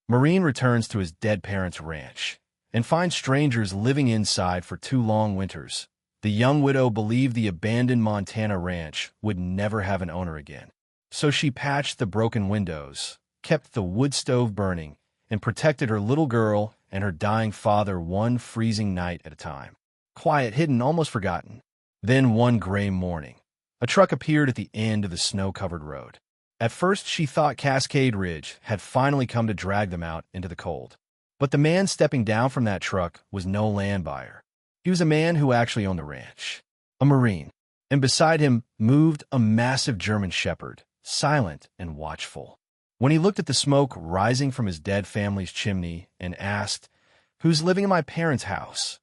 Marine returns to his dead parents' ranch and finds strangers living inside for 2 long winters. The young widow believed the abandoned Montana ranch would never have an owner again. So she patched the broken windows, kept the wood stove burning, and protected her little girl and her dying father one freezing night at a time. Quiet, hidden, almost forgotten. Then one gray morning, a truck appeared at the end of the snow-covered road. At first, she thought Cascade Ridge had finally come to drag them out into the cold. But the man stepping down from that truck was no land buyer. He was a man who actually owned the ranch, a Marine. And beside him moved a massive German shepherd, silent and watchful. When he looked at the smoke rising from his dead family's chimney and asked, "Who's living in my parents' house?"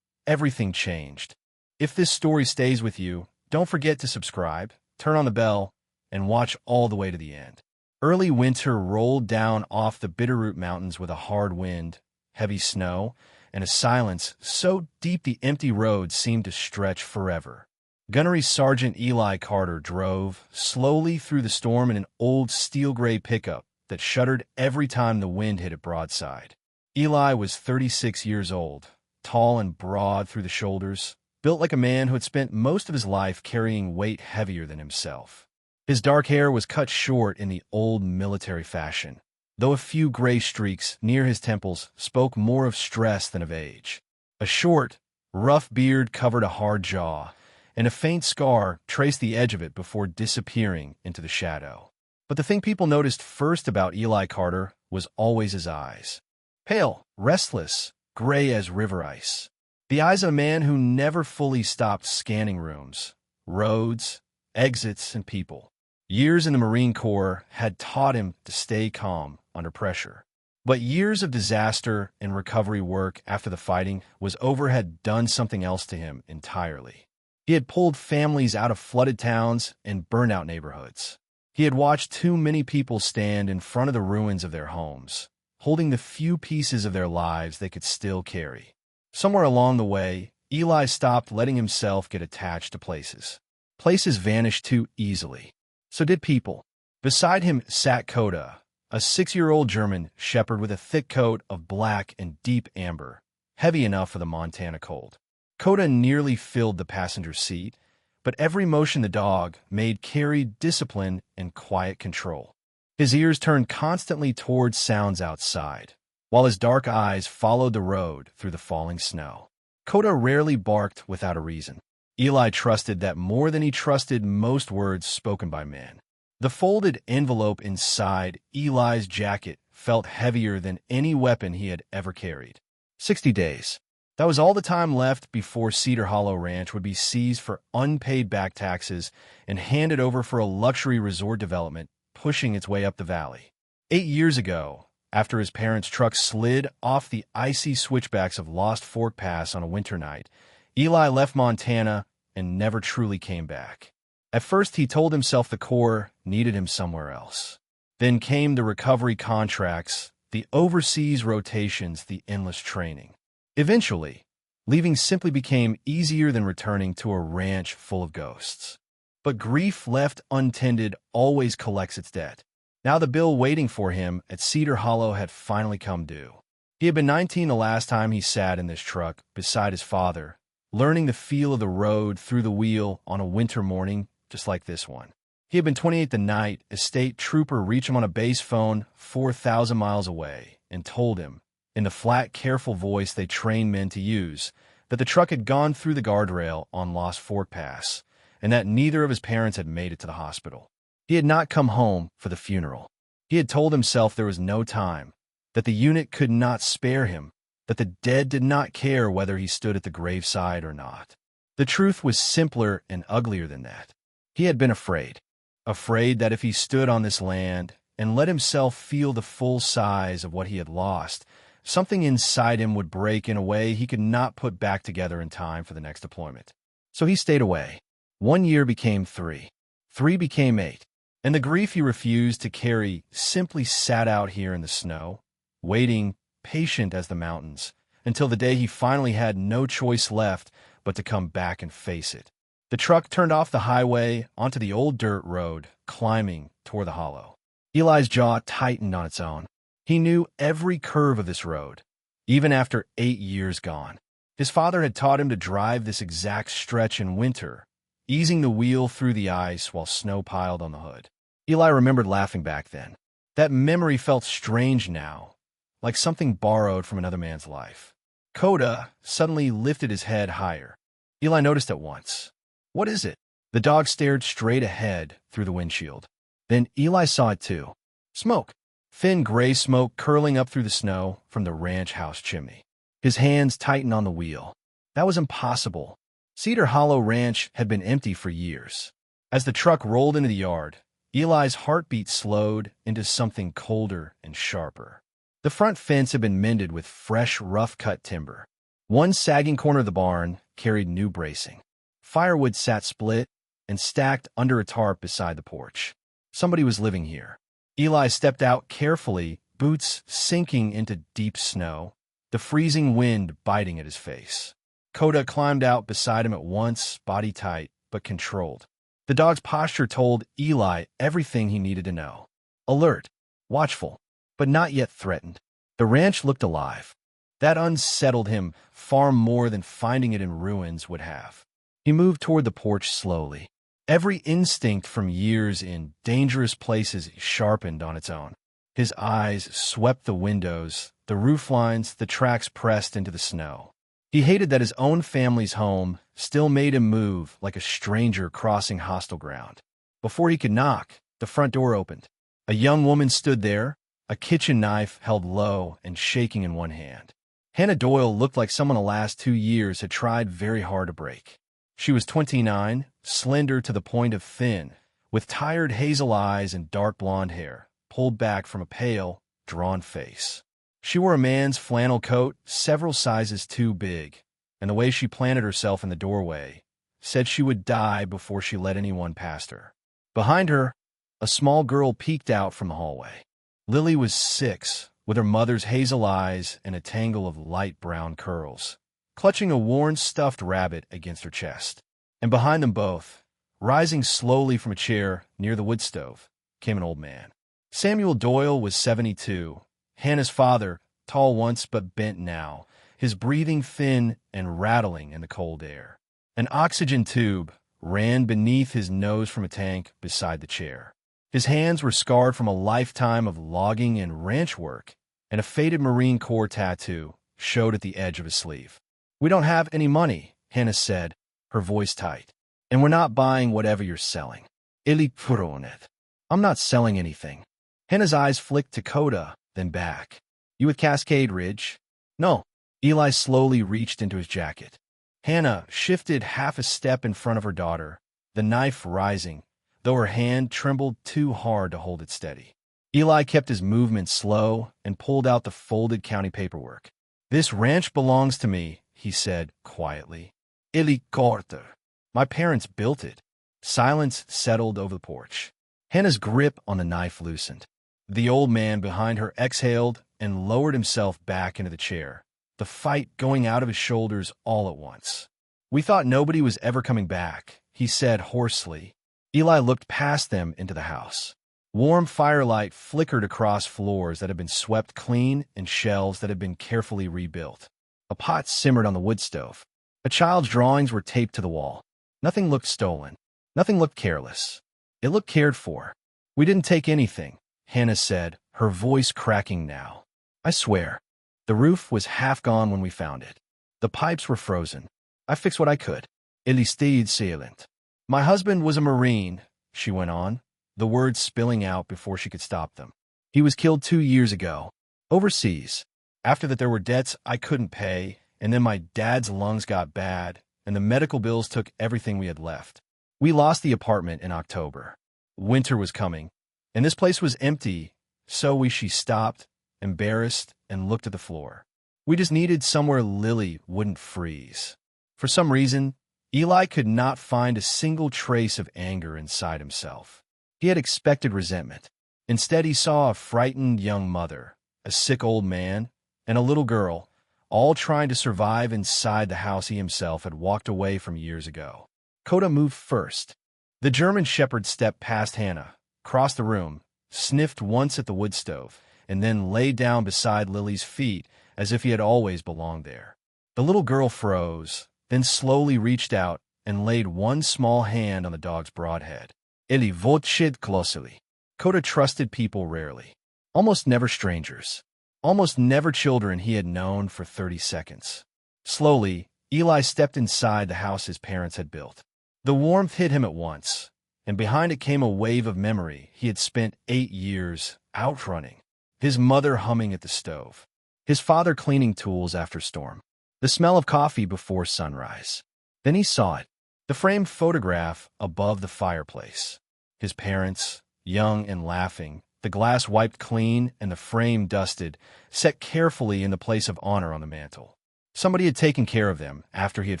everything changed. If this story stays with you, don't forget to subscribe, turn on the bell, and watch all the way to the end. Early winter rolled down off the Bitterroot Mountains with a hard wind, heavy snow, and a silence so deep the empty road seemed to stretch forever. Gunnery Sergeant Eli Carter drove slowly through the storm in an old steel-gray pickup that shuddered every time the wind hit it broadside. Eli was 36 years old, tall and broad through the shoulders, built like a man who had spent most of his life carrying weight heavier than himself. His dark hair was cut short in the old military fashion, though a few gray streaks near his temples spoke more of stress than of age. A short, rough beard covered a hard jaw, and a faint scar traced the edge of it before disappearing into the shadow. But the thing people noticed first about Eli Carter was always his eyes. Pale, restless, gray as river ice. The eyes of a man who never fully stopped scanning rooms, roads, exits, and people. Years in the Marine Corps had taught him to stay calm under pressure. But years of disaster and recovery work after the fighting was over had done something else to him entirely. He had pulled families out of flooded towns and burnout neighborhoods. He had watched too many people stand in front of the ruins of their homes, holding the few pieces of their lives they could still carry. Somewhere along the way, Eli stopped letting himself get attached to places. Places vanished too easily. So did people. Beside him sat Coda, a 6-year-old German shepherd with a thick coat of black and deep amber, heavy enough for the Montana cold. Coda nearly filled the passenger seat, but every motion the dog made carried discipline and quiet control. His ears turned constantly towards sounds outside, while his dark eyes followed the road through the falling snow. Coda rarely barked without a reason. Eli trusted that more than he trusted most words spoken by man. The folded envelope inside Eli's jacket felt heavier than any weapon he had ever carried. 60 days. That was all the time left before Cedar Hollow Ranch would be seized for unpaid back taxes and handed over for a luxury resort development pushing its way up the valley. 8 years ago, after his parents' truck slid off the icy switchbacks of Lost Fork Pass on a winter night, Eli left Montana and never truly came back. At first, he told himself the Corps needed him somewhere else. Then came the recovery contracts, the overseas rotations, the endless training. Eventually, leaving simply became easier than returning to a ranch full of ghosts. But grief left untended always collects its debt. Now the bill waiting for him at Cedar Hollow had finally come due. He had been 19 the last time he sat in this truck beside his father, learning the feel of the road through the wheel on a winter morning just like this one. He had been 28 the night a state trooper reached him on a base phone 4,000 miles away and told him, in the flat, careful voice they train men to use, that the truck had gone through the guardrail on Lost Fork Pass and that neither of his parents had made it to the hospital. He had not come home for the funeral. He had told himself there was no time, that the unit could not spare him, that the dead did not care whether he stood at the graveside or not. The truth was simpler and uglier than that. He had been afraid that if he stood on this land and let himself feel the full size of what he had lost, something inside him would break in a way he could not put back together in time for the next deployment. So he stayed away. 1 year became 3. 3 became 8. And the grief he refused to carry simply sat out here in the snow, waiting, patient as the mountains, until the day he finally had no choice left but to come back and face it. The truck turned off the highway onto the old dirt road, climbing toward the hollow. Eli's jaw tightened on its own. He knew every curve of this road, even after 8 years gone. His father had taught him to drive this exact stretch in winter, easing the wheel through the ice while snow piled on the hood. Eli remembered laughing back then. That memory felt strange now, like something borrowed from another man's life. Coda suddenly lifted his head higher. Eli noticed at once. "What is it?" The dog stared straight ahead through the windshield. Then Eli saw it too. Smoke. Thin gray smoke curling up through the snow from the ranch house chimney. His hands tightened on the wheel. That was impossible. Cedar Hollow Ranch had been empty for years. As the truck rolled into the yard, Eli's heartbeat slowed into something colder and sharper. The front fence had been mended with fresh, rough-cut timber. One sagging corner of the barn carried new bracing. Firewood sat split and stacked under a tarp beside the porch. Somebody was living here. Eli stepped out carefully, boots sinking into deep snow, the freezing wind biting at his face. Coda climbed out beside him at once, body tight but controlled. The dog's posture told Eli everything he needed to know. Alert, watchful, but not yet threatened. The ranch looked alive. That unsettled him far more than finding it in ruins would have. He moved toward the porch slowly. Every instinct from years in dangerous places sharpened on its own. His eyes swept the windows, the roof lines, the tracks pressed into the snow. He hated that his own family's home still made him move like a stranger crossing hostile ground. Before he could knock, the front door opened. A young woman stood there, a kitchen knife held low and shaking in one hand. Hannah Doyle looked like someone the last 2 years had tried very hard to break. She was 29, slender to the point of thin, with tired hazel eyes and dark blonde hair, pulled back from a pale, drawn face. She wore a man's flannel coat, several sizes too big, and the way she planted herself in the doorway said she would die before she let anyone past her. Behind her, a small girl peeked out from the hallway. Lily was 6, with her mother's hazel eyes and a tangle of light brown curls, clutching a worn stuffed rabbit against her chest. And behind them both, rising slowly from a chair near the woodstove, came an old man. Samuel Doyle was 72, Hannah's father, tall once but bent now, his breathing thin and rattling in the cold air. An oxygen tube ran beneath his nose from a tank beside the chair. His hands were scarred from a lifetime of logging and ranch work, and a faded Marine Corps tattoo showed at the edge of his sleeve. "We don't have any money," Hannah said, her voice tight. "And we're not buying whatever you're selling." "Eli Puronet." "I'm not selling anything." Hannah's eyes flicked to Coda, then back. "You with Cascade Ridge?" "No." Eli slowly reached into his jacket. Hannah shifted half a step in front of her daughter, the knife rising, though her hand trembled too hard to hold it steady. Eli kept his movement slow and pulled out the folded county paperwork. "This ranch belongs to me," he said quietly. "Eli Carter. My parents built it." Silence settled over the porch. Hannah's grip on the knife loosened. The old man behind her exhaled and lowered himself back into the chair, the fight going out of his shoulders all at once. "We thought nobody was ever coming back," he said hoarsely. Eli looked past them into the house. Warm firelight flickered across floors that had been swept clean and shelves that had been carefully rebuilt. A pot simmered on the wood stove. A child's drawings were taped to the wall. Nothing looked stolen. Nothing looked careless. It looked cared for. "We didn't take anything," Hannah said, her voice cracking now. "I swear. The roof was half gone when we found it. The pipes were frozen. I fixed what I could." "Eli stayed silent." "My husband was a Marine," she went on, the words spilling out before she could stop them. "He was killed 2 years ago. Overseas. After that there were debts I couldn't pay, and then my dad's lungs got bad, and the medical bills took everything we had left. We lost the apartment in October. Winter was coming, and this place was empty, so she stopped, embarrassed, and looked at the floor. We just needed somewhere Lily wouldn't freeze." For some reason, Eli could not find a single trace of anger inside himself. He had expected resentment. Instead, he saw a frightened young mother, a sick old man, and a little girl, all trying to survive inside the house he himself had walked away from years ago. Coda moved first. The German shepherd stepped past Hannah, crossed the room, sniffed once at the wood stove, and then lay down beside Lily's feet as if he had always belonged there. The little girl froze, then slowly reached out and laid one small hand on the dog's broad head. Eli vochid closely. Koda trusted people rarely. Almost never strangers. Almost never children he had known for 30 seconds. Slowly, Eli stepped inside the house his parents had built. The warmth hit him at once, and behind it came a wave of memory he had spent 8 years outrunning. His mother humming at the stove. His father cleaning tools after storm. The smell of coffee before sunrise. Then he saw it. The framed photograph above the fireplace. His parents, young and laughing, the glass wiped clean and the frame dusted, set carefully in the place of honor on the mantel. Somebody had taken care of them after he had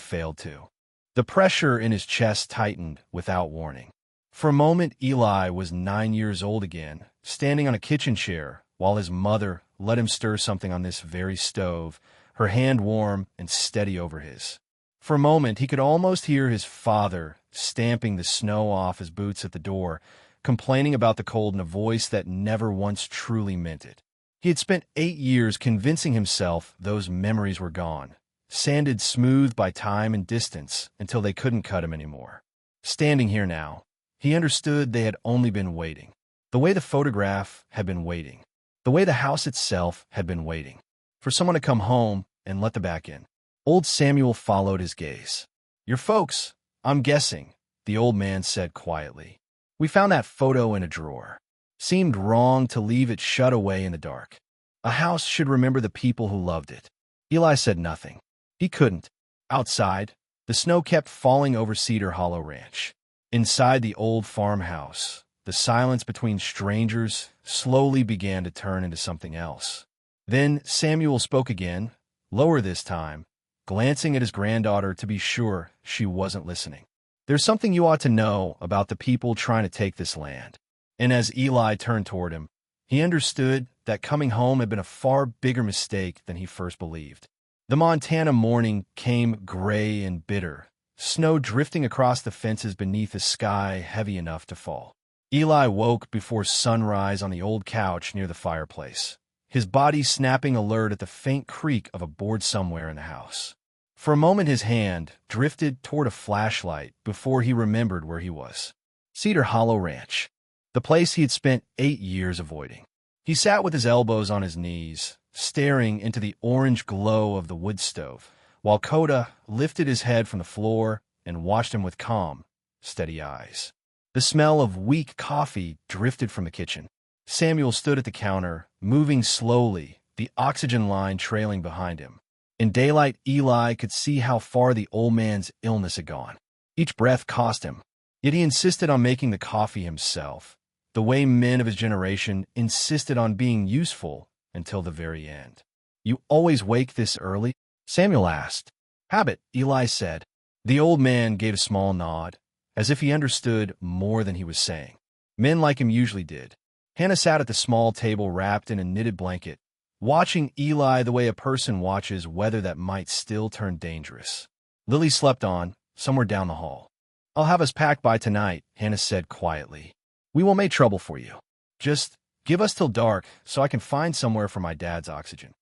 failed to. The pressure in his chest tightened without warning. For a moment, Eli was 9 years old again, standing on a kitchen chair while his mother let him stir something on this very stove, her hand warm and steady over his. For a moment, he could almost hear his father stamping the snow off his boots at the door, complaining about the cold in a voice that never once truly meant it. He had spent 8 years convincing himself those memories were gone, sanded smooth by time and distance until they couldn't cut him anymore. Standing here now, he understood they had only been waiting. The way the photograph had been waiting. The way the house itself had been waiting. For someone to come home and let them back in. Old Samuel followed his gaze. "Your folks, I'm guessing," the old man said quietly. "We found that photo in a drawer. Seemed wrong to leave it shut away in the dark. A house should remember the people who loved it." Eli said nothing. He couldn't. Outside, the snow kept falling over Cedar Hollow Ranch. Inside the old farmhouse, the silence between strangers slowly began to turn into something else. Then Samuel spoke again, lower this time, glancing at his granddaughter to be sure she wasn't listening. "There's something you ought to know about the people trying to take this land." And as Eli turned toward him, he understood that coming home had been a far bigger mistake than he first believed. The Montana morning came gray and bitter, snow drifting across the fences beneath a sky heavy enough to fall. Eli woke before sunrise on the old couch near the fireplace, his body snapping alert at the faint creak of a board somewhere in the house. For a moment his hand drifted toward a flashlight before he remembered where he was. Cedar Hollow Ranch, the place he had spent 8 years avoiding. He sat with his elbows on his knees, staring into the orange glow of the wood stove, while Koda lifted his head from the floor and watched him with calm, steady eyes. The smell of weak coffee drifted from the kitchen. Samuel stood at the counter, moving slowly, the oxygen line trailing behind him. In daylight, Eli could see how far the old man's illness had gone. Each breath cost him, yet he insisted on making the coffee himself, the way men of his generation insisted on being useful until the very end. "You always wake this early?" Samuel asked. "Habit," Eli said. The old man gave a small nod, as if he understood more than he was saying. Men like him usually did. Hannah sat at the small table wrapped in a knitted blanket, watching Eli the way a person watches weather that might still turn dangerous. Lily slept on, somewhere down the hall. "I'll have us packed by tonight," Hannah said quietly. "We won't make trouble for you. Just give us till dark so I can find somewhere for my dad's oxygen."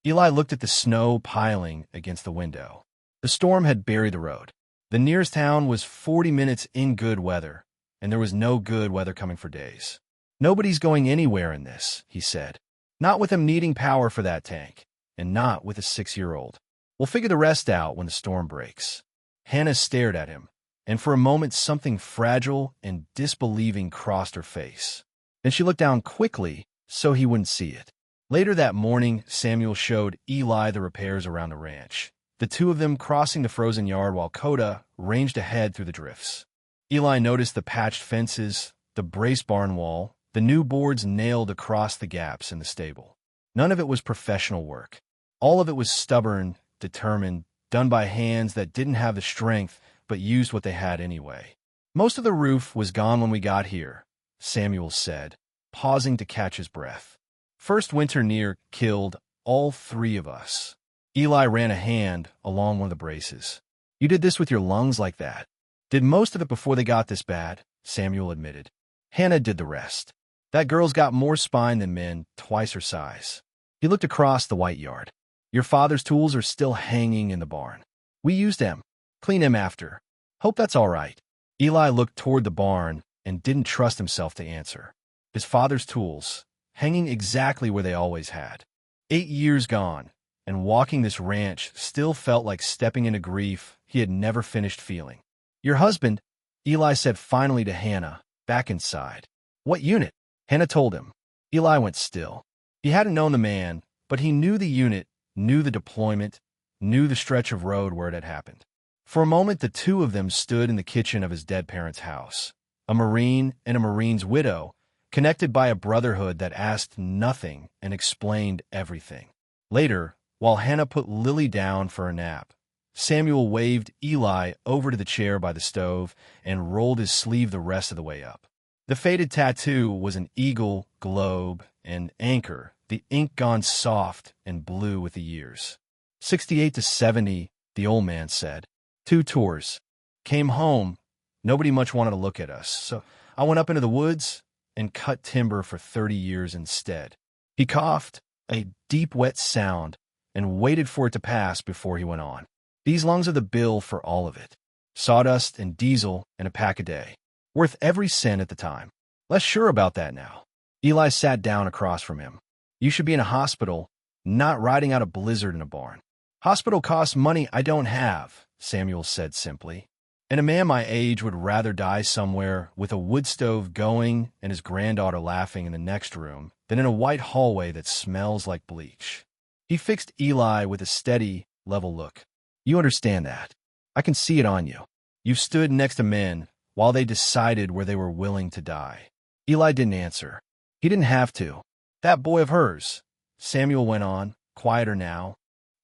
Eli looked at the snow piling against the window. The storm had buried the road. The nearest town was 40 minutes in good weather, and there was no good weather coming for days. "Nobody's going anywhere in this," he said. "Not with him needing power for that tank, and not with a 6-year-old. We'll figure the rest out when the storm breaks." Hannah stared at him, and for a moment something fragile and disbelieving crossed her face. Then she looked down quickly so he wouldn't see it. Later that morning, Samuel showed Eli the repairs around the ranch, the two of them crossing the frozen yard while Koda ranged ahead through the drifts. Eli noticed the patched fences, the braced barn wall, the new boards nailed across the gaps in the stable. None of it was professional work. All of it was stubborn, determined, done by hands that didn't have the strength but used what they had anyway. "Most of the roof was gone when we got here," Samuel said, pausing to catch his breath. "First winter near killed all 3 of us." Eli ran a hand along one of the braces. "You did this with your lungs like that?" "Did most of it before they got this bad," Samuel admitted. "Hannah did the rest." That girl's got more spine than men, twice her size. He looked across the white yard. Your father's tools are still hanging in the barn. We used them. Clean him after. Hope that's all right. Eli looked toward the barn and didn't trust himself to answer. His father's tools, hanging exactly where they always had. 8 years gone, and walking this ranch still felt like stepping into grief he had never finished feeling. Your husband, Eli said finally to Hannah, back inside. What unit? Hannah told him. Eli went still. He hadn't known the man, but he knew the unit, knew the deployment, knew the stretch of road where it had happened. For a moment, the two of them stood in the kitchen of his dead parents' house, a Marine and a Marine's widow, connected by a brotherhood that asked nothing and explained everything. Later, while Hannah put Lily down for a nap, Samuel waved Eli over to the chair by the stove and rolled his sleeve the rest of the way up. The faded tattoo was an eagle, globe, and anchor, the ink gone soft and blue with the years. 68 to 70, the old man said. 2 tours. Came home. Nobody much wanted to look at us, so I went up into the woods and cut timber for 30 years instead. He coughed, a deep, wet sound, and waited for it to pass before he went on. These lungs are the bill for all of it. Sawdust and diesel and a pack a day. Worth every cent at the time. Less sure about that now. Eli sat down across from him. You should be in a hospital, not riding out a blizzard in a barn. Hospital costs money I don't have, Samuel said simply. And a man my age would rather die somewhere with a wood stove going and his granddaughter laughing in the next room than in a white hallway that smells like bleach. He fixed Eli with a steady, level look. You understand that. I can see it on you. You've stood next to men while they decided where they were willing to die. Eli didn't answer. He didn't have to. That boy of hers, Samuel went on, quieter now.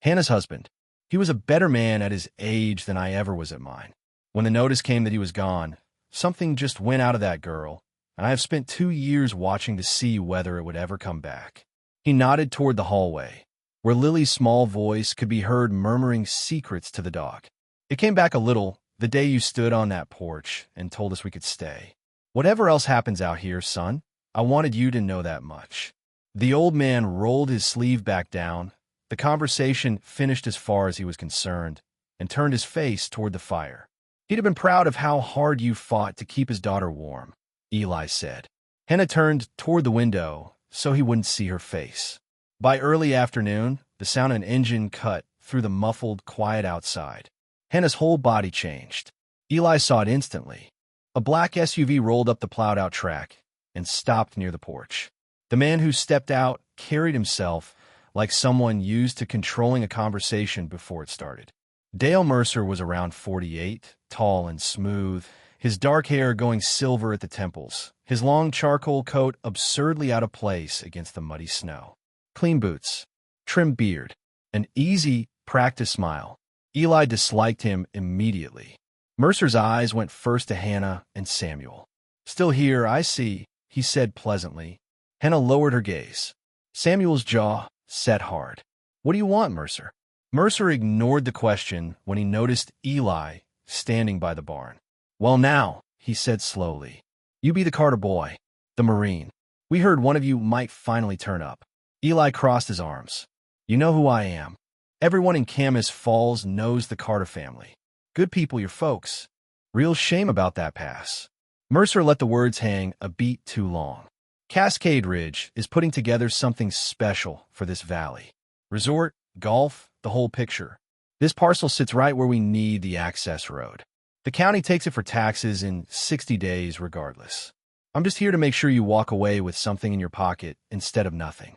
Hannah's husband. He was a better man at his age than I ever was at mine. When the notice came that he was gone, something just went out of that girl, and I have spent 2 years watching to see whether it would ever come back. He nodded toward the hallway, where Lily's small voice could be heard murmuring secrets to the dog. It came back a little the day you stood on that porch and told us we could stay. Whatever else happens out here, son, I wanted you to know that much. The old man rolled his sleeve back down. The conversation finished as far as he was concerned, and turned his face toward the fire. He'd have been proud of how hard you fought to keep his daughter warm, Eli said. Hannah turned toward the window so he wouldn't see her face. By early afternoon, the sound of an engine cut through the muffled quiet outside. Hannah's whole body changed. Eli saw it instantly. A black SUV rolled up the plowed-out track and stopped near the porch. The man who stepped out carried himself like someone used to controlling a conversation before it started. Dale Mercer was around 48, tall and smooth, his dark hair going silver at the temples, his long charcoal coat absurdly out of place against the muddy snow. Clean boots, trimmed beard, an easy, practiced smile. Eli disliked him immediately. Mercer's eyes went first to Hannah and Samuel. Still here, I see, he said pleasantly. Hannah lowered her gaze. Samuel's jaw set hard. What do you want, Mercer? Mercer ignored the question when he noticed Eli standing by the barn. Well now, he said slowly, you be the Carter boy, the Marine. We heard one of you might finally turn up. Eli crossed his arms. You know who I am. Everyone in Camas Falls knows the Carter family. Good people, your folks. Real shame about that pass. Mercer let the words hang a beat too long. Cascade Ridge is putting together something special for this valley. Resort, golf, the whole picture. This parcel sits right where we need the access road. The county takes it for taxes in 60 days regardless. I'm just here to make sure you walk away with something in your pocket instead of nothing.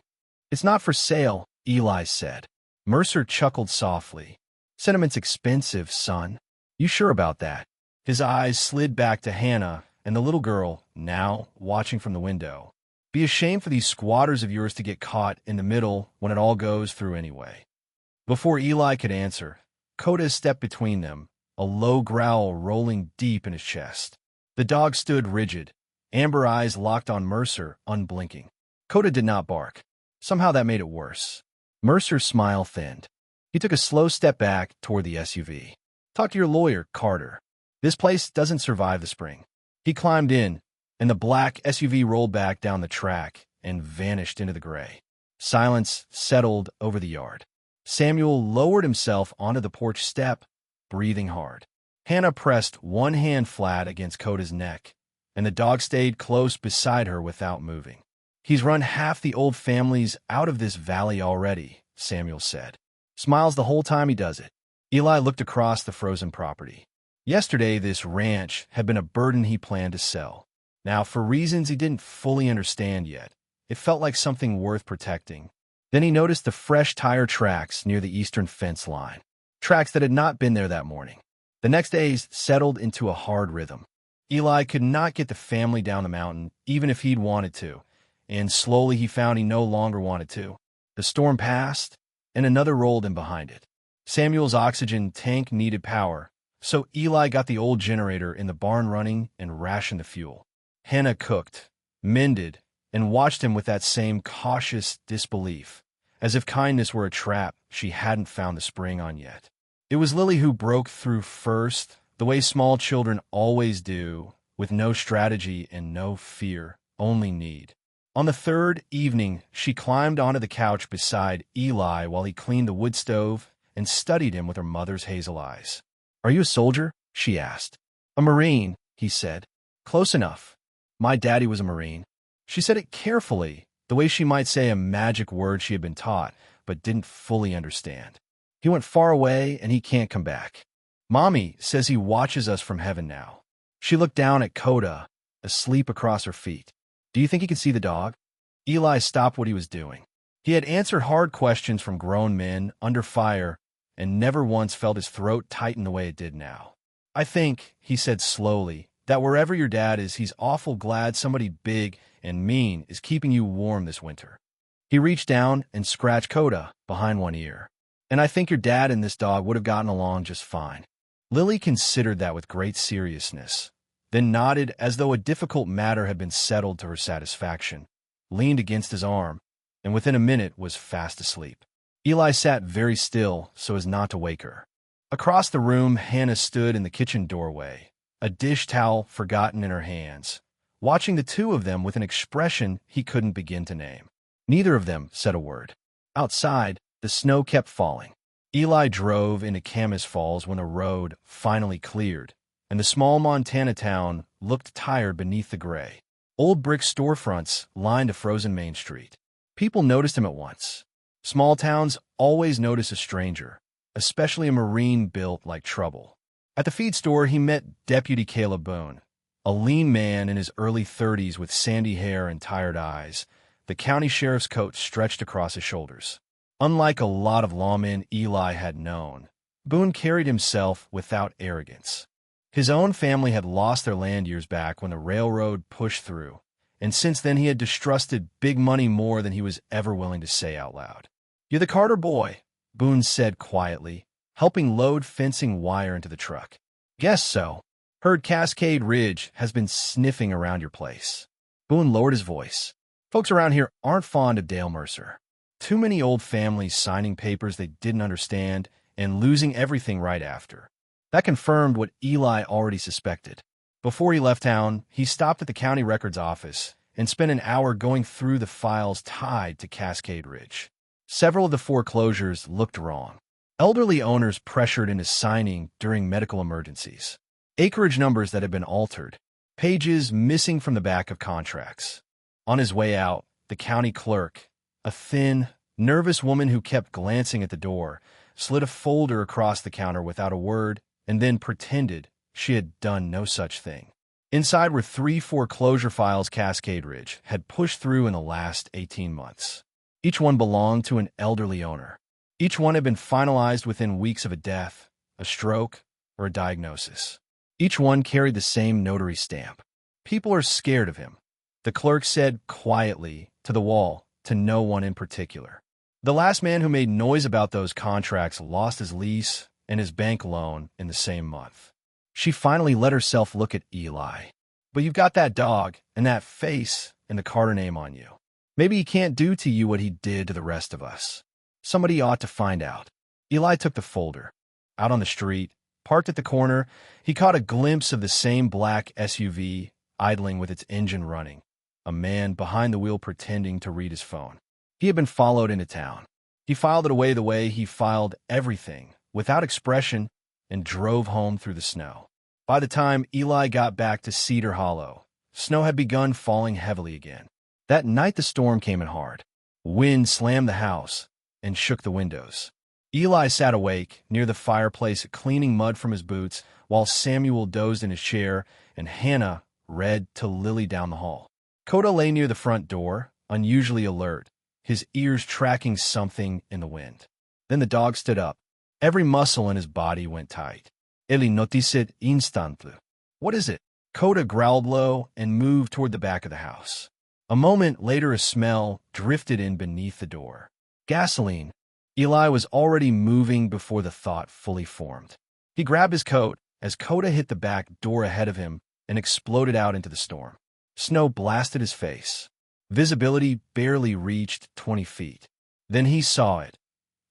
It's not for sale, Eli said. Mercer chuckled softly. Sentiment's expensive, son. You sure about that? His eyes slid back to Hannah and the little girl, now watching from the window. Be a shame for these squatters of yours to get caught in the middle when it all goes through anyway. Before Eli could answer, Coda stepped between them, a low growl rolling deep in his chest. The dog stood rigid, amber eyes locked on Mercer, unblinking. Coda did not bark. Somehow that made it worse. Mercer's smile thinned. He took a slow step back toward the SUV. Talk to your lawyer, Carter. This place doesn't survive the spring. He climbed in, and the black SUV rolled back down the track and vanished into the gray. Silence settled over the yard. Samuel lowered himself onto the porch step, breathing hard. Hannah pressed one hand flat against Coda's neck, and the dog stayed close beside her without moving. "He's run half the old families out of this valley already," Samuel said. "Smiles the whole time he does it." Eli looked across the frozen property. Yesterday, this ranch had been a burden he planned to sell. Now, for reasons he didn't fully understand yet, it felt like something worth protecting. Then he noticed the fresh tire tracks near the eastern fence line, tracks that had not been there that morning. The next days settled into a hard rhythm. Eli could not get the family down the mountain, even if he'd wanted to, and slowly he found he no longer wanted to. The storm passed, and another rolled in behind it. Samuel's oxygen tank needed power, so Eli got the old generator in the barn running and rationed the fuel. Hannah cooked, mended, and watched him with that same cautious disbelief, as if kindness were a trap she hadn't found the spring on yet. It was Lily who broke through first, the way small children always do, with no strategy and no fear, only need. On the third evening, she climbed onto the couch beside Eli while he cleaned the wood stove and studied him with her mother's hazel eyes. "Are you a soldier?" she asked. "A Marine," he said. "Close enough. My daddy was a Marine." She said it carefully, the way she might say a magic word she had been taught, but didn't fully understand. "He went far away, and he can't come back. Mommy says he watches us from heaven now." She looked down at Coda, asleep across her feet. "Do you think he can see the dog?" Eli stopped what he was doing. He had answered hard questions from grown men under fire and never once felt his throat tighten the way it did now. "I think," he said slowly, "that wherever your dad is, he's awful glad somebody big and mean is keeping you warm this winter." He reached down and scratched Coda behind one ear. "And I think your dad and this dog would have gotten along just fine." Lily considered that with great seriousness, then nodded as though a difficult matter had been settled to her satisfaction, leaned against his arm, and within a minute was fast asleep. Eli sat very still so as not to wake her. Across the room, Hannah stood in the kitchen doorway, a dish towel forgotten in her hands, watching the two of them with an expression he couldn't begin to name. Neither of them said a word. Outside, the snow kept falling. Eli drove into Camas Falls when the road finally cleared, and the small Montana town looked tired beneath the gray. Old brick storefronts lined a frozen Main Street. People noticed him at once. Small towns always notice a stranger, especially a Marine built like trouble. At the feed store, he met Deputy Caleb Boone, a lean man in his early 30s with sandy hair and tired eyes, the county sheriff's coat stretched across his shoulders. Unlike a lot of lawmen Eli had known, Boone carried himself without arrogance. His own family had lost their land years back when the railroad pushed through, and since then he had distrusted big money more than he was ever willing to say out loud. "You're the Carter boy," Boone said quietly, helping load fencing wire into the truck. "Guess so. Heard Cascade Ridge has been sniffing around your place." Boone lowered his voice. "Folks around here aren't fond of Dale Mercer. Too many old families signing papers they didn't understand and losing everything right after." That confirmed what Eli already suspected. Before he left town, he stopped at the county records office and spent an hour going through the files tied to Cascade Ridge. Several of the foreclosures looked wrong. Elderly owners pressured into signing during medical emergencies. Acreage numbers that had been altered. Pages missing from the back of contracts. On his way out, the county clerk, a thin, nervous woman who kept glancing at the door, slid a folder across the counter without a word and then pretended she had done no such thing. Inside were 3 foreclosure files Cascade Ridge had pushed through in the last 18 months. Each one belonged to an elderly owner. Each one had been finalized within weeks of a death, a stroke, or a diagnosis. Each one carried the same notary stamp. "People are scared of him," the clerk said quietly to the wall, to no one in particular. The last man who made noise about those contracts lost his lease and his bank loan in the same month. She finally let herself look at Eli. "But you've got that dog and that face and the Carter name on you. Maybe he can't do to you what he did to the rest of us. Somebody ought to find out." Eli took the folder. Out on the street, parked at the corner, he caught a glimpse of the same black SUV, idling with its engine running, a man behind the wheel pretending to read his phone. He had been followed into town. He filed it away the way he filed everything, without expression, and drove home through the snow. By the time Eli got back to Cedar Hollow, snow had begun falling heavily again. That night the storm came in hard. Wind slammed the house and shook the windows. Eli sat awake near the fireplace, cleaning mud from his boots, while Samuel dozed in his chair and Hannah read to Lily down the hall. Coda lay near the front door, unusually alert, his ears tracking something in the wind. Then the dog stood up. Every muscle in his body went tight. Eli noticed instantly. What is it? Coda growled low and moved toward the back of the house. A moment later, a smell drifted in beneath the door. Gasoline. Eli was already moving before the thought fully formed. He grabbed his coat as Coda hit the back door ahead of him and exploded out into the storm. Snow blasted his face. Visibility barely reached 20 feet. Then he saw it.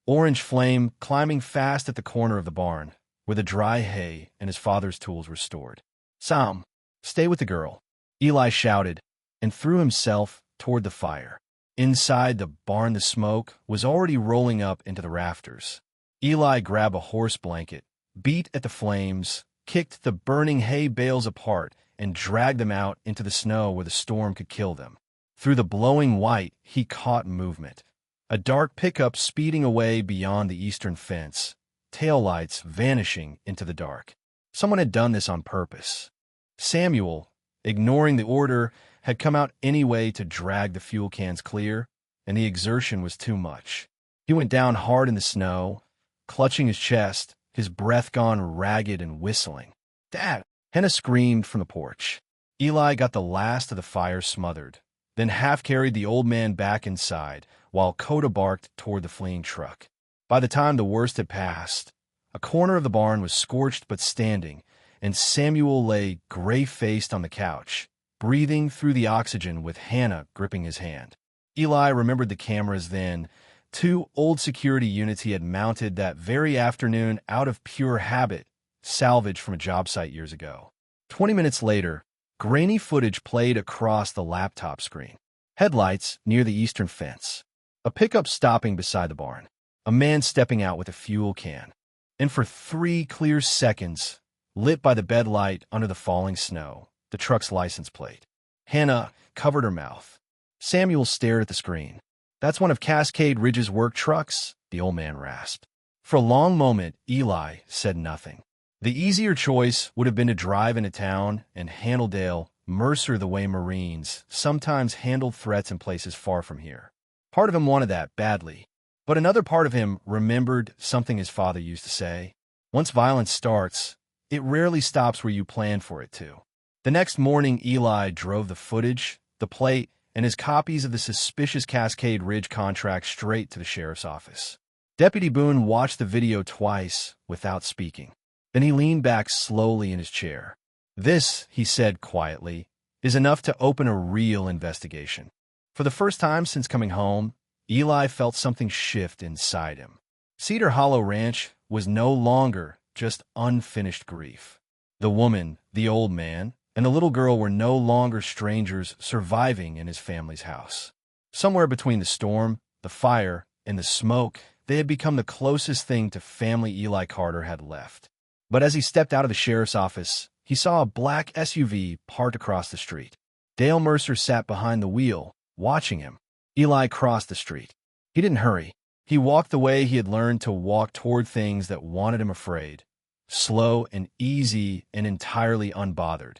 Orange flame climbing fast at the corner of the barn, where the dry hay and his father's tools were stored. Sam, stay with the girl, Eli shouted, and threw himself toward the fire. Inside the barn, the smoke was already rolling up into the rafters. Eli grabbed a horse blanket, beat at the flames, kicked the burning hay bales apart, and dragged them out into the snow where the storm could kill them. Through the blowing white, he caught movement. A dark pickup speeding away beyond the eastern fence, taillights vanishing into the dark. Someone had done this on purpose. Samuel, ignoring the order, had come out anyway to drag the fuel cans clear, and the exertion was too much. He went down hard in the snow, clutching his chest, his breath gone ragged and whistling. "Dad!" Hannah screamed from the porch. Eli got the last of the fire smothered, then half-carried the old man back inside, while Coda barked toward the fleeing truck. By the time the worst had passed, a corner of the barn was scorched but standing, and Samuel lay gray-faced on the couch, breathing through the oxygen with Hannah gripping his hand. Eli remembered the cameras then, 2 old security units he had mounted that very afternoon out of pure habit, salvaged from a job site years ago. 20 minutes later, grainy footage played across the laptop screen. Headlights near the eastern fence. A pickup stopping beside the barn. A man stepping out with a fuel can. And for 3 clear seconds, lit by the bed light under the falling snow, the truck's license plate. Hannah covered her mouth. Samuel stared at the screen. "That's one of Cascade Ridge's work trucks," the old man rasped. For a long moment, Eli said nothing. The easier choice would have been to drive into town and handle Dale Mercer the way Marines sometimes handled threats in places far from here. Part of him wanted that badly, but another part of him remembered something his father used to say. Once violence starts, it rarely stops where you plan for it to. The next morning, Eli drove the footage, the plate, and his copies of the suspicious Cascade Ridge contract straight to the sheriff's office. Deputy Boone watched the video twice without speaking. Then he leaned back slowly in his chair. "This," he said quietly, "is enough to open a real investigation." For the first time since coming home, Eli felt something shift inside him. Cedar Hollow Ranch was no longer just unfinished grief. The woman, the old man, and the little girl were no longer strangers surviving in his family's house. Somewhere between the storm, the fire, and the smoke, they had become the closest thing to family Eli Carter had left. But as he stepped out of the sheriff's office, he saw a black SUV parked across the street. Dale Mercer sat behind the wheel, watching him. Eli crossed the street. He didn't hurry. He walked the way he had learned to walk toward things that wanted him afraid, slow and easy and entirely unbothered,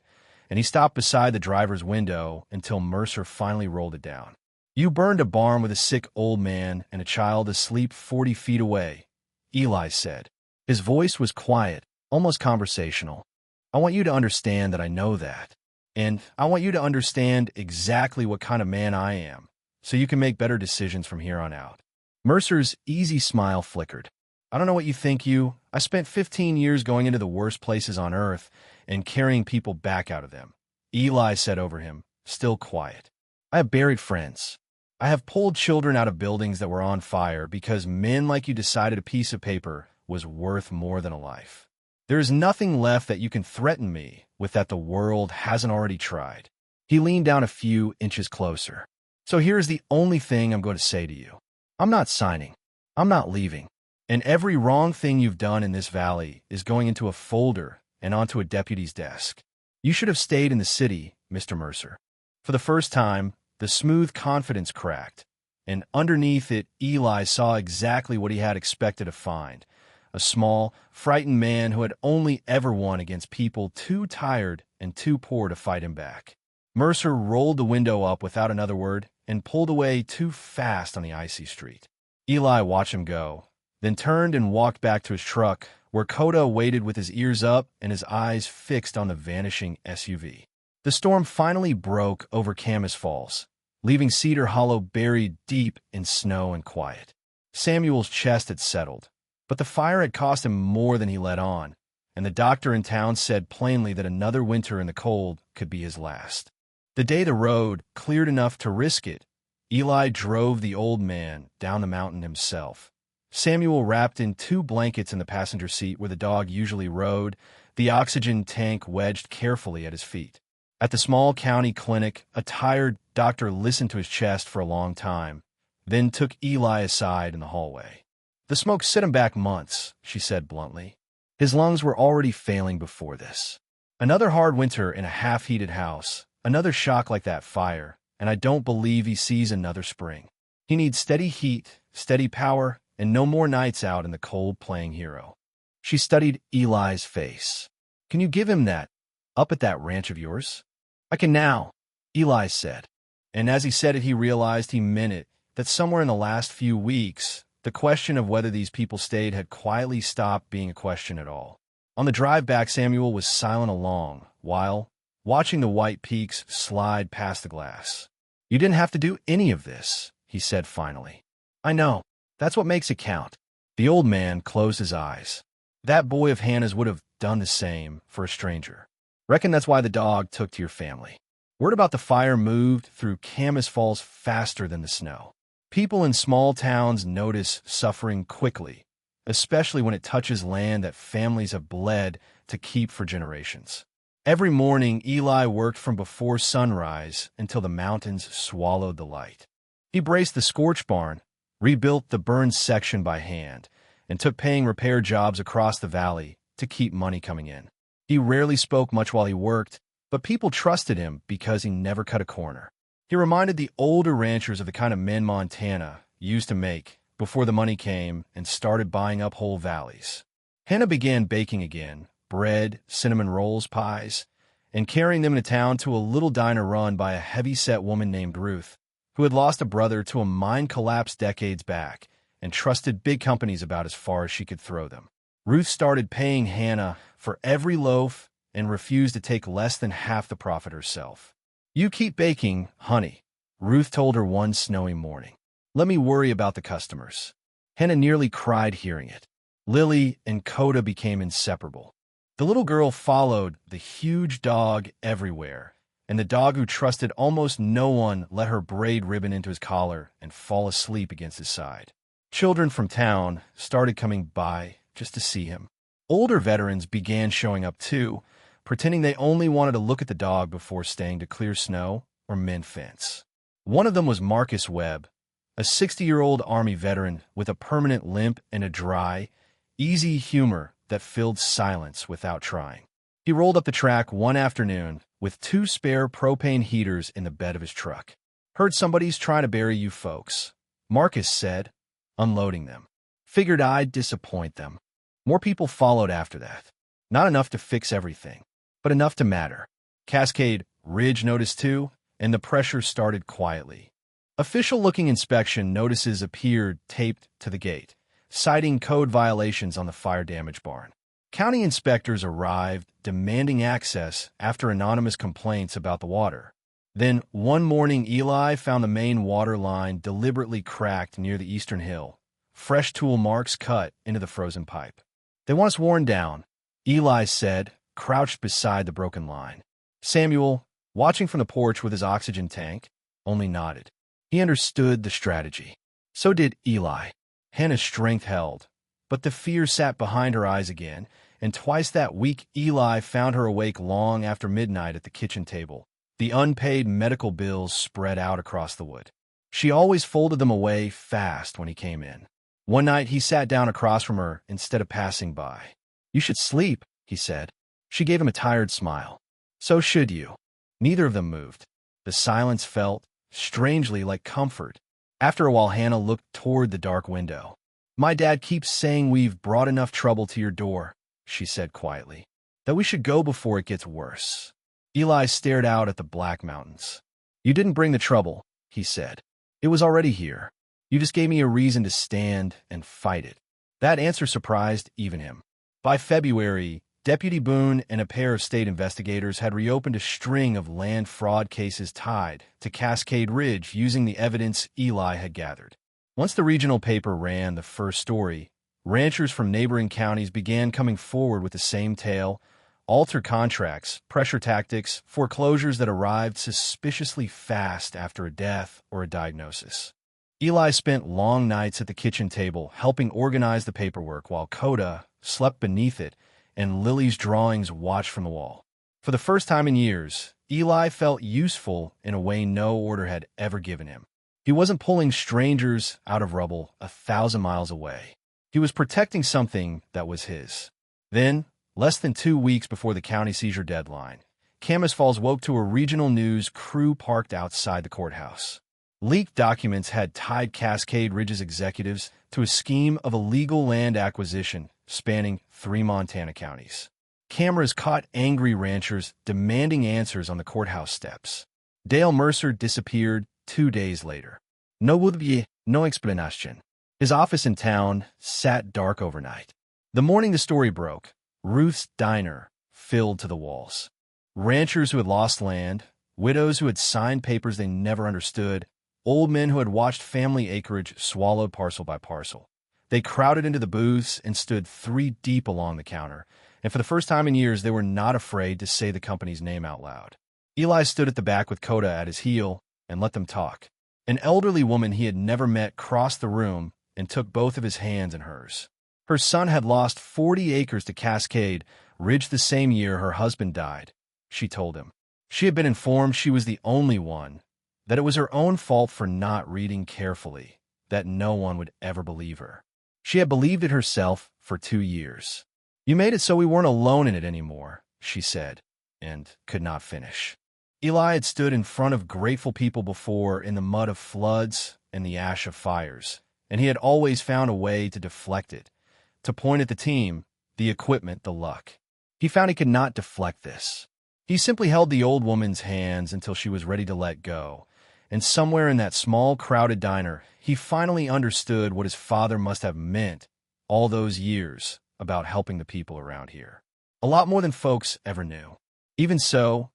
and he stopped beside the driver's window until Mercer finally rolled it down. "You burned a barn with a sick old man and a child asleep 40 feet away," Eli said. His voice was quiet, almost conversational. "I want you to understand that I know that, and I want you to understand exactly what kind of man I am, so you can make better decisions from here on out." Mercer's easy smile flickered. "I don't know what you think, I spent 15 years going into the worst places on earth and carrying people back out of them," Eli said over him, still quiet. "I have buried friends. I have pulled children out of buildings that were on fire because men like you decided a piece of paper was worth more than a life. There is nothing left that you can threaten me with that the world hasn't already tried. He leaned down a few inches closer. So here's the only thing I'm going to say to you. I'm not signing. I'm not leaving. And every wrong thing you've done in this valley is going into a folder and onto a deputy's desk. You should have stayed in the city, Mr. Mercer. For the first time, the smooth confidence cracked, and underneath it, Eli saw exactly what he had expected to find. A small, frightened man who had only ever won against people too tired and too poor to fight him back. Mercer rolled the window up without another word and pulled away too fast on the icy street. Eli watched him go, then turned and walked back to his truck, where Coda waited with his ears up and his eyes fixed on the vanishing SUV. The storm finally broke over Camas Falls, leaving Cedar Hollow buried deep in snow and quiet. Samuel's chest had settled, but the fire had cost him more than he let on, and the doctor in town said plainly that another winter in the cold could be his last. The day the road cleared enough to risk it, Eli drove the old man down the mountain himself. Samuel wrapped in 2 blankets in the passenger seat where the dog usually rode, the oxygen tank wedged carefully at his feet. At the small county clinic, a tired doctor listened to his chest for a long time, then took Eli aside in the hallway. The smoke set him back months, she said bluntly. His lungs were already failing before this. Another hard winter in a half-heated house, another shock like that fire, and I don't believe he sees another spring. He needs steady heat, steady power, and no more nights out in the cold playing hero. She studied Eli's face. Can you give him that, up at that ranch of yours? I can now, Eli said. And as he said it, he realized he meant it, that somewhere in the last few weeks, the question of whether these people stayed had quietly stopped being a question at all. On the drive back, Samuel was silent along, while watching the white peaks slide past the glass. You didn't have to do any of this, he said finally. I know. That's what makes it count. The old man closed his eyes. That boy of Hannah's would have done the same for a stranger. Reckon that's why the dog took to your family. Word about the fire moved through Camas Falls faster than the snow. People in small towns notice suffering quickly, especially when it touches land that families have bled to keep for generations. Every morning, Eli worked from before sunrise until the mountains swallowed the light. He braced the scorch barn, rebuilt the burned section by hand, and took paying repair jobs across the valley to keep money coming in. He rarely spoke much while he worked, but people trusted him because he never cut a corner. He reminded the older ranchers of the kind of men Montana used to make before the money came and started buying up whole valleys. Hannah began baking again, bread, cinnamon rolls, pies, and carrying them into town to a little diner run by a heavy-set woman named Ruth, who had lost a brother to a mine collapse decades back and trusted big companies about as far as she could throw them. Ruth started paying Hannah for every loaf and refused to take less than half the profit herself. You keep baking, honey, Ruth told her one snowy morning. Let me worry about the customers. Hannah nearly cried hearing it. Lily and Coda became inseparable. The little girl followed the huge dog everywhere, and the dog who trusted almost no one let her braid ribbon into his collar and fall asleep against his side. Children from town started coming by just to see him. Older veterans began showing up too, pretending they only wanted to look at the dog before staying to clear snow or mend fence. One of them was Marcus Webb, a 60-year-old Army veteran with a permanent limp and a dry, easy humor that filled silence without trying. He rolled up the track one afternoon with 2 spare propane heaters in the bed of his truck. Heard somebody's trying to bury you folks, Marcus said, unloading them. Figured I'd disappoint them. More people followed after that. Not enough to fix everything, but enough to matter. Cascade Ridge noticed too, and the pressure started quietly. Official-looking inspection notices appeared taped to the gate, citing code violations on the fire-damaged barn. County inspectors arrived, demanding access after anonymous complaints about the water. Then, one morning, Eli found the main water line deliberately cracked near the eastern hill, fresh tool marks cut into the frozen pipe. They want us worn down, Eli said, crouched beside the broken line. Samuel, watching from the porch with his oxygen tank, only nodded. He understood the strategy. So did Eli. Hannah's strength held, but the fear sat behind her eyes again, and twice that week Eli found her awake long after midnight at the kitchen table, the unpaid medical bills spread out across the wood. She always folded them away fast when he came in. One night he sat down across from her instead of passing by. "You should sleep," he said. She gave him a tired smile. "So should you." Neither of them moved. The silence felt, strangely, like comfort. After a while, Hannah looked toward the dark window. "My dad keeps saying we've brought enough trouble to your door," she said quietly, "that we should go before it gets worse." Eli stared out at the black mountains. "You didn't bring the trouble," he said. "It was already here. You just gave me a reason to stand and fight it." That answer surprised even him. By February, Deputy Boone and a pair of state investigators had reopened a string of land fraud cases tied to Cascade Ridge using the evidence Eli had gathered. Once the regional paper ran the first story, ranchers from neighboring counties began coming forward with the same tale: altered contracts, pressure tactics, foreclosures that arrived suspiciously fast after a death or a diagnosis. Eli spent long nights at the kitchen table helping organize the paperwork while Coda slept beneath it and Lily's drawings watched from the wall. For the first time in years, Eli felt useful in a way no order had ever given him. He wasn't pulling strangers out of rubble 1,000 miles away. He was protecting something that was his. Then, less than 2 weeks before the county seizure deadline, Camas Falls woke to a regional news crew parked outside the courthouse. Leaked documents had tied Cascade Ridge's executives to a scheme of illegal land acquisition spanning 3 Montana counties. Cameras caught angry ranchers demanding answers on the courthouse steps. Dale Mercer disappeared 2 days later. No would be no explanation. His office in town sat dark overnight. The morning the story broke, Ruth's diner filled to the walls. Ranchers who had lost land, widows who had signed papers they never understood, old men who had watched family acreage swallowed parcel by parcel. They crowded into the booths and stood 3 deep along the counter, and for the first time in years they were not afraid to say the company's name out loud. Eli stood at the back with Coda at his heel and let them talk. An elderly woman he had never met crossed the room and took both of his hands in hers. Her son had lost 40 acres to Cascade Ridge the same year her husband died, she told him. She had been informed she was the only one, that it was her own fault for not reading carefully, that no one would ever believe her. She had believed it herself for 2 years. "You made it so we weren't alone in it anymore," she said, and could not finish. Eli had stood in front of grateful people before in the mud of floods and the ash of fires, and he had always found a way to deflect it, to point at the team, the equipment, the luck. He found he could not deflect this. He simply held the old woman's hands until she was ready to let go, and somewhere in that small, crowded diner, he finally understood what his father must have meant all those years about helping the people around here. A lot more than folks ever knew. Even so,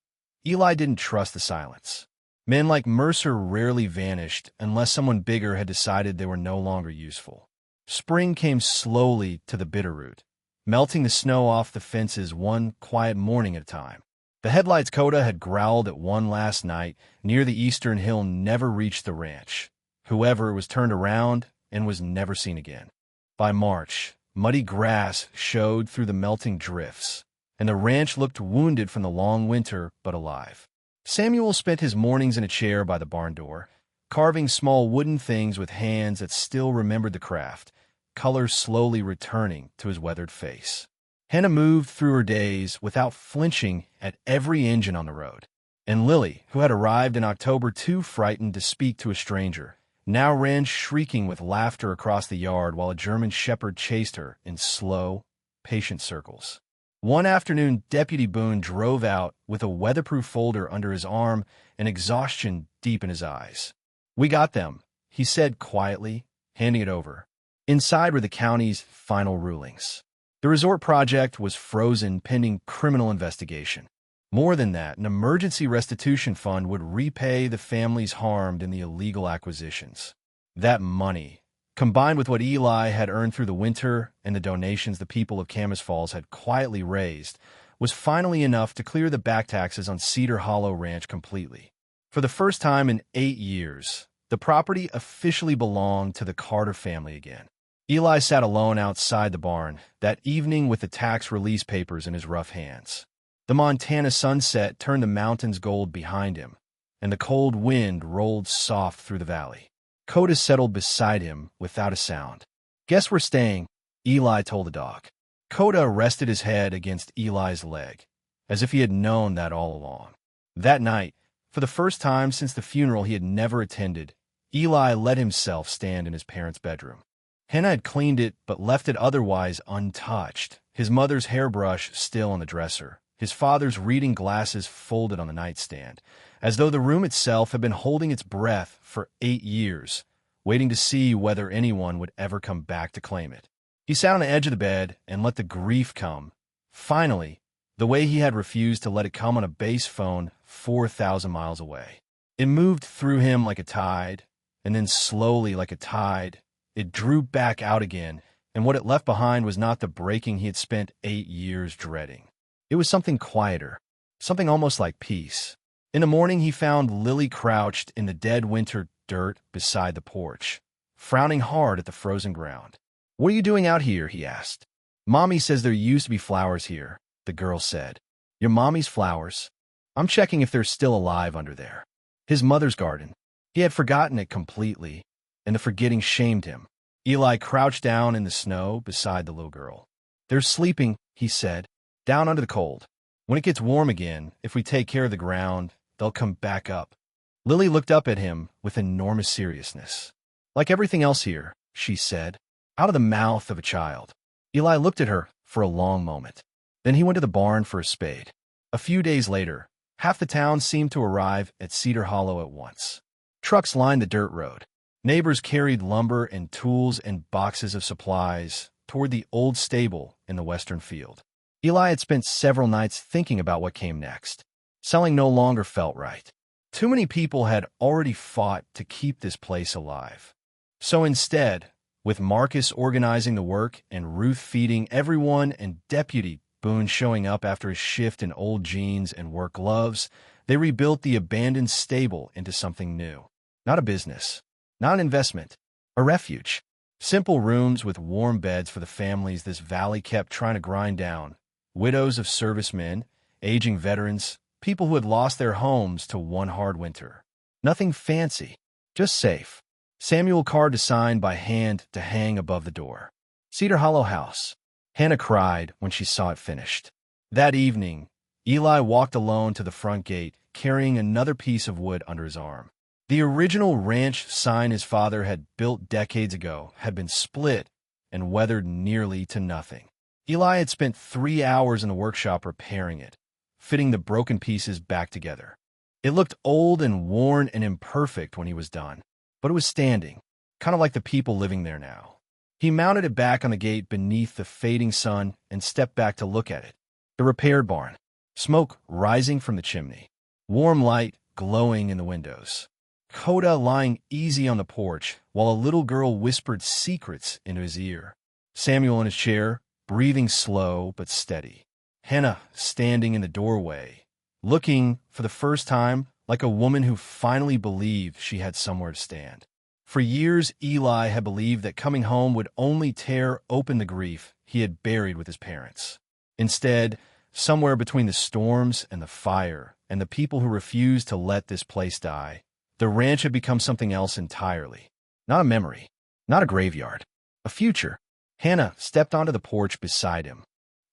Eli didn't trust the silence. Men like Mercer rarely vanished unless someone bigger had decided they were no longer useful. Spring came slowly to the Bitterroot, melting the snow off the fences one quiet morning at a time. The headlights Coda had growled at one last night near the eastern hill never reached the ranch. Whoever was turned around and was never seen again. By March, muddy grass showed through the melting drifts, and the ranch looked wounded from the long winter, but alive. Samuel spent his mornings in a chair by the barn door, carving small wooden things with hands that still remembered the craft, color slowly returning to his weathered face. Hannah moved through her days without flinching at every engine on the road. And Lily, who had arrived in October too frightened to speak to a stranger, now ran shrieking with laughter across the yard while a German shepherd chased her in slow, patient circles. One afternoon, Deputy Boone drove out with a weatherproof folder under his arm and exhaustion deep in his eyes. "We got them," he said quietly, handing it over. Inside were the county's final rulings. The resort project was frozen pending criminal investigation. More than that, an emergency restitution fund would repay the families harmed in the illegal acquisitions. That money, combined with what Eli had earned through the winter and the donations the people of Camas Falls had quietly raised, was finally enough to clear the back taxes on Cedar Hollow Ranch completely. For the first time in 8 years, the property officially belonged to the Carter family again. Eli sat alone outside the barn that evening with the tax release papers in his rough hands. The Montana sunset turned the mountains gold behind him, and the cold wind rolled soft through the valley. Coda settled beside him without a sound. "Guess we're staying," Eli told the dog. Coda rested his head against Eli's leg, as if he had known that all along. That night, for the first time since the funeral he had never attended, Eli let himself stand in his parents' bedroom. Hannah had cleaned it but left it otherwise untouched, his mother's hairbrush still on the dresser, his father's reading glasses folded on the nightstand, as though the room itself had been holding its breath for 8 years, waiting to see whether anyone would ever come back to claim it. He sat on the edge of the bed and let the grief come. Finally, the way he had refused to let it come on a base phone 4,000 miles away. It moved through him like a tide, and then slowly like a tide, it drew back out again, and what it left behind was not the breaking he had spent 8 years dreading. It was something quieter, something almost like peace. In the morning, he found Lily crouched in the dead winter dirt beside the porch, frowning hard at the frozen ground. "What are you doing out here?" he asked. "Mommy says there used to be flowers here," the girl said. "Your mommy's flowers? I'm checking if they're still alive under there." His mother's garden. He had forgotten it completely, and the forgetting shamed him. Eli crouched down in the snow beside the little girl. "They're sleeping," he said, "down under the cold. When it gets warm again, if we take care of the ground, they'll come back up." Lily looked up at him with enormous seriousness. "Like everything else here," she said, out of the mouth of a child. Eli looked at her for a long moment. Then he went to the barn for a spade. A few days later, half the town seemed to arrive at Cedar Hollow at once. Trucks lined the dirt road. Neighbors carried lumber and tools and boxes of supplies toward the old stable in the western field. Eli had spent several nights thinking about what came next. Selling no longer felt right. Too many people had already fought to keep this place alive. So instead, with Marcus organizing the work and Ruth feeding everyone and Deputy Boone showing up after his shift in old jeans and work gloves, they rebuilt the abandoned stable into something new. Not a business, not an investment, a refuge. Simple rooms with warm beds for the families this valley kept trying to grind down. Widows of servicemen, aging veterans, people who had lost their homes to one hard winter. Nothing fancy, just safe. Samuel carved a sign by hand to hang above the door. Cedar Hollow House. Hannah cried when she saw it finished. That evening, Eli walked alone to the front gate, carrying another piece of wood under his arm. The original ranch sign his father had built decades ago had been split and weathered nearly to nothing. Eli had spent 3 hours in the workshop repairing it, fitting the broken pieces back together. It looked old and worn and imperfect when he was done, but it was standing, kind of like the people living there now. He mounted it back on the gate beneath the fading sun and stepped back to look at it. The repaired barn, smoke rising from the chimney, warm light glowing in the windows. Coda lying easy on the porch while a little girl whispered secrets into his ear. Samuel in his chair, breathing slow but steady. Hannah standing in the doorway, looking, for the first time, like a woman who finally believed she had somewhere to stand. For years, Eli had believed that coming home would only tear open the grief he had buried with his parents. Instead, somewhere between the storms and the fire and the people who refused to let this place die, the ranch had become something else entirely. Not a memory, not a graveyard, a future. Hannah stepped onto the porch beside him.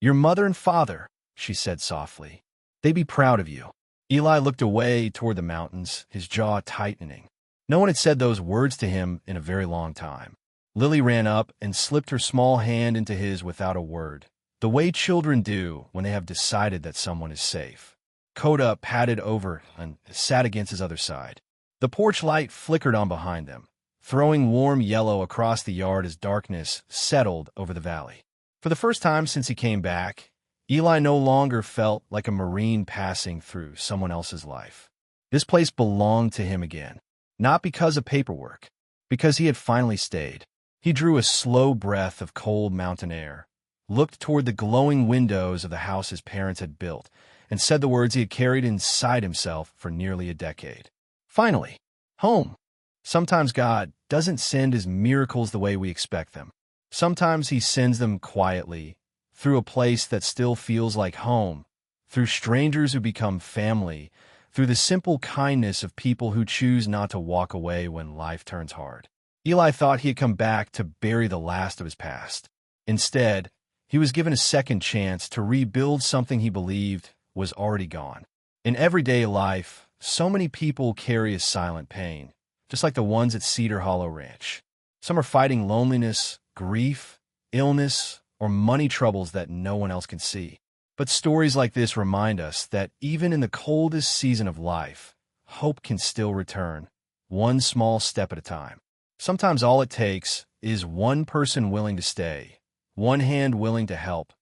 "Your mother and father," she said softly. "They'd be proud of you." Eli looked away toward the mountains, his jaw tightening. No one had said those words to him in a very long time. Lily ran up and slipped her small hand into his without a word, the way children do when they have decided that someone is safe. Coda padded over and sat against his other side. The porch light flickered on behind them, throwing warm yellow across the yard as darkness settled over the valley. For the first time since he came back, Eli no longer felt like a Marine passing through someone else's life. This place belonged to him again, not because of paperwork, because he had finally stayed. He drew a slow breath of cold mountain air, looked toward the glowing windows of the house his parents had built, and said the words he had carried inside himself for nearly a decade. Finally, home. Sometimes God doesn't send his miracles the way we expect them. Sometimes he sends them quietly, through a place that still feels like home, through strangers who become family, through the simple kindness of people who choose not to walk away when life turns hard. Eli thought he had come back to bury the last of his past. Instead, he was given a second chance to rebuild something he believed was already gone. In everyday life, so many people carry a silent pain, just like the ones at Cedar Hollow Ranch. Some are fighting loneliness, grief, illness, or money troubles that no one else can see. But stories like this remind us that even in the coldest season of life, hope can still return, one small step at a time. Sometimes all it takes is one person willing to stay, one hand willing to help,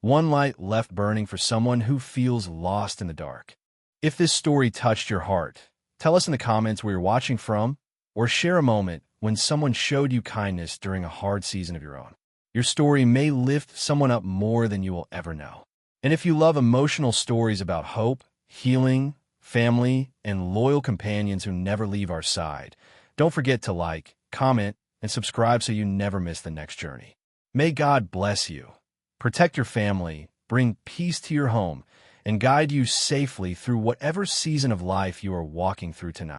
one light left burning for someone who feels lost in the dark. If this story touched your heart, tell us in the comments where you're watching from, or share a moment when someone showed you kindness during a hard season of your own. Your story may lift someone up more than you will ever know. And if you love emotional stories about hope, healing, family, and loyal companions who never leave our side, don't forget to like, comment, and subscribe so you never miss the next journey. May God bless you, protect your family, bring peace to your home, and guide you safely through whatever season of life you are walking through tonight.